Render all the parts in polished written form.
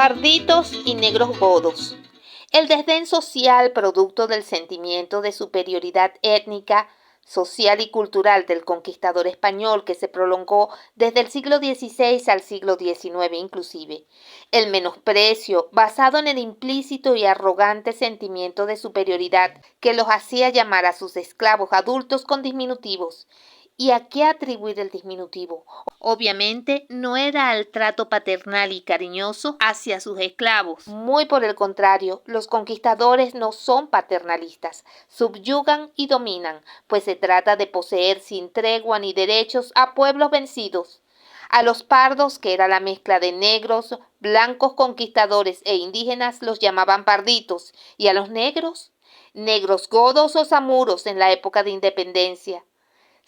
Parditos y negros godos. El desdén social, producto del sentimiento de superioridad étnica, social y cultural del conquistador español que se prolongó desde el siglo XVI al siglo XIX inclusive. El menosprecio, basado en el implícito y arrogante sentimiento de superioridad que los hacía llamar a sus esclavos adultos con diminutivos. ¿Y a qué atribuir el diminutivo? Obviamente no era al trato paternal y cariñoso hacia sus esclavos. Muy por el contrario, los conquistadores no son paternalistas, subyugan y dominan, pues se trata de poseer sin tregua ni derechos a pueblos vencidos. A los pardos, que era la mezcla de negros, blancos conquistadores e indígenas, los llamaban parditos, y a los negros, negros godos o zamuros en la época de independencia.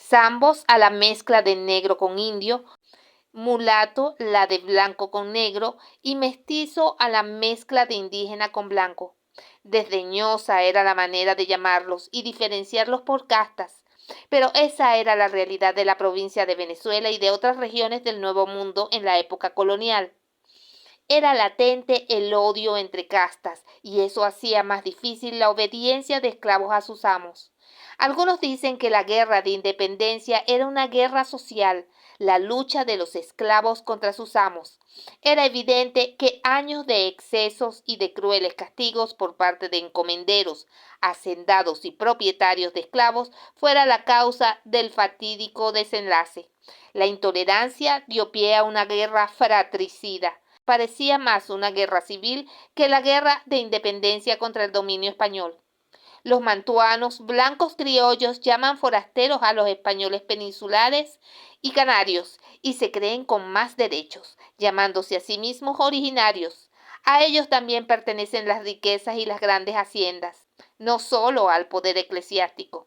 Zambos a la mezcla de negro con indio, mulato la de blanco con negro y mestizo a la mezcla de indígena con blanco. Desdeñosa era la manera de llamarlos y diferenciarlos por castas, pero esa era la realidad de la provincia de Venezuela y de otras regiones del Nuevo Mundo en la época colonial. Era latente el odio entre castas y eso hacía más difícil la obediencia de esclavos a sus amos. Algunos dicen que la guerra de independencia era una guerra social, la lucha de los esclavos contra sus amos. Era evidente que años de excesos y de crueles castigos por parte de encomenderos, hacendados y propietarios de esclavos fuera la causa del fatídico desenlace. La intolerancia dio pie a una guerra fratricida. Parecía más una guerra civil que la guerra de independencia contra el dominio español. Los mantuanos, blancos criollos, llaman forasteros a los españoles peninsulares y canarios y se creen con más derechos, llamándose a sí mismos originarios. A ellos también pertenecen las riquezas y las grandes haciendas, no solo al poder eclesiástico.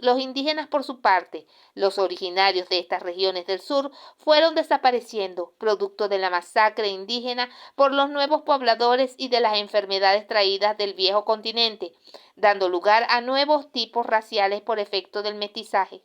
Los indígenas, por su parte, los originarios de estas regiones del sur, fueron desapareciendo, producto de la masacre indígena por los nuevos pobladores y de las enfermedades traídas del viejo continente, dando lugar a nuevos tipos raciales por efecto del mestizaje.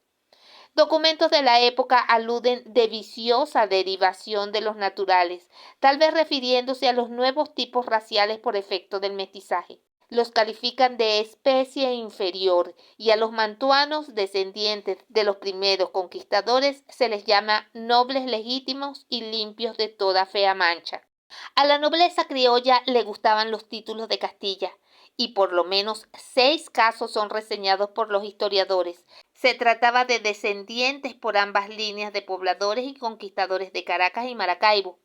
Documentos de la época aluden de viciosa derivación de los naturales, tal vez refiriéndose a los nuevos tipos raciales por efecto del mestizaje. Los califican de especie inferior y a los mantuanos, descendientes de los primeros conquistadores, se les llama nobles legítimos y limpios de toda fea mancha. A la nobleza criolla le gustaban los títulos de Castilla, y por lo menos 6 casos son reseñados por los historiadores. Se trataba de descendientes por ambas líneas de pobladores y conquistadores de Caracas y Maracaibo.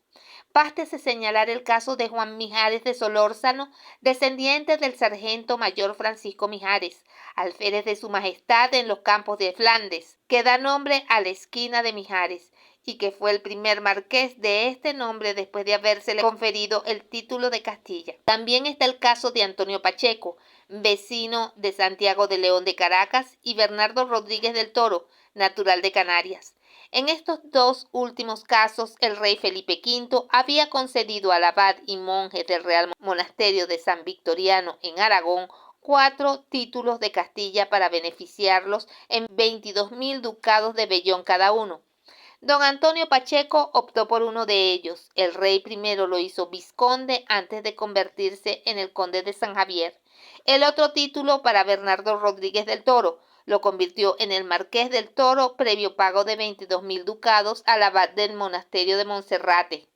Bástese señalar el caso de Juan Mijares de Solórzano, descendiente del sargento mayor Francisco Mijares, alférez de su majestad en los campos de Flandes, que da nombre a la esquina de Mijares, y que fue el primer marqués de este nombre después de habérsele conferido el título de Castilla. También está el caso de Antonio Pacheco, vecino de Santiago de León de Caracas, y Bernardo Rodríguez del Toro, natural de Canarias. En estos dos últimos casos, el rey Felipe V había concedido al abad y monje del Real Monasterio de San Victoriano en Aragón 4 títulos de Castilla para beneficiarlos en 22.000 ducados de vellón cada uno. Don Antonio Pacheco optó por uno de ellos. El rey primero lo hizo vizconde antes de convertirse en el conde de San Javier. El otro título para Bernardo Rodríguez del Toro lo convirtió en el marqués del Toro previo pago de 22.000 ducados al abad del monasterio de Monserrate.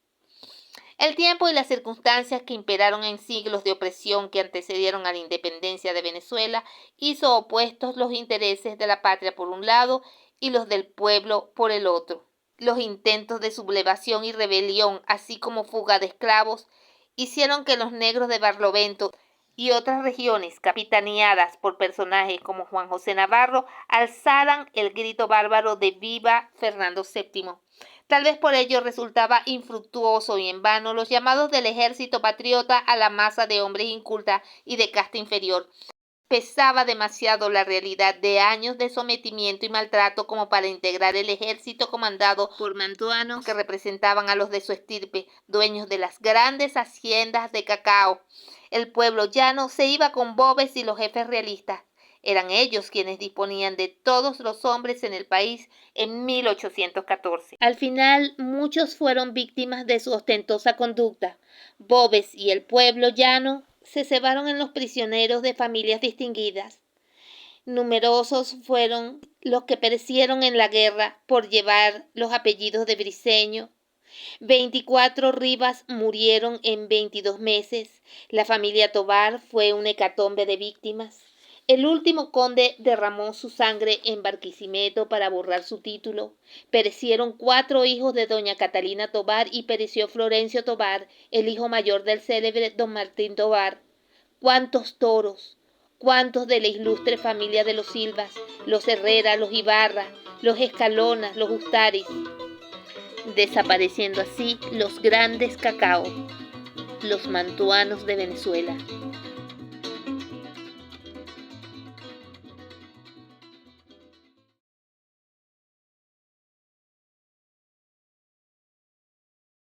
El tiempo y las circunstancias que imperaron en siglos de opresión que antecedieron a la independencia de Venezuela hizo opuestos los intereses de la patria por un lado y los del pueblo por el otro. Los intentos de sublevación y rebelión, así como fuga de esclavos, hicieron que los negros de Barlovento y otras regiones capitaneadas por personajes como Juan José Navarro alzaran el grito bárbaro de ¡Viva Fernando VII! Tal vez por ello resultaba infructuoso y en vano los llamados del ejército patriota a la masa de hombres inculta y de casta inferior. Pesaba demasiado la realidad de años de sometimiento y maltrato como para integrar el ejército comandado por mantuanos que representaban a los de su estirpe, dueños de las grandes haciendas de cacao. El pueblo llano se iba con bobes y los jefes realistas. Eran ellos quienes disponían de todos los hombres en el país en 1814. Al final, muchos fueron víctimas de su ostentosa conducta. Boves y el pueblo llano se cebaron en los prisioneros de familias distinguidas. Numerosos fueron los que perecieron en la guerra por llevar los apellidos de Briceño. 24 Rivas murieron en 22 meses. La familia Tobar fue una hecatombe de víctimas. El último conde derramó su sangre en Barquisimeto para borrar su título. Perecieron 4 hijos de doña Catalina Tobar y pereció Florencio Tobar, el hijo mayor del célebre don Martín Tobar. ¿Cuántos toros? ¿Cuántos de la ilustre familia de los Silvas, los Herrera, los Ibarra, los Escalona, los Ustaris? Desapareciendo así los grandes cacao, los mantuanos de Venezuela.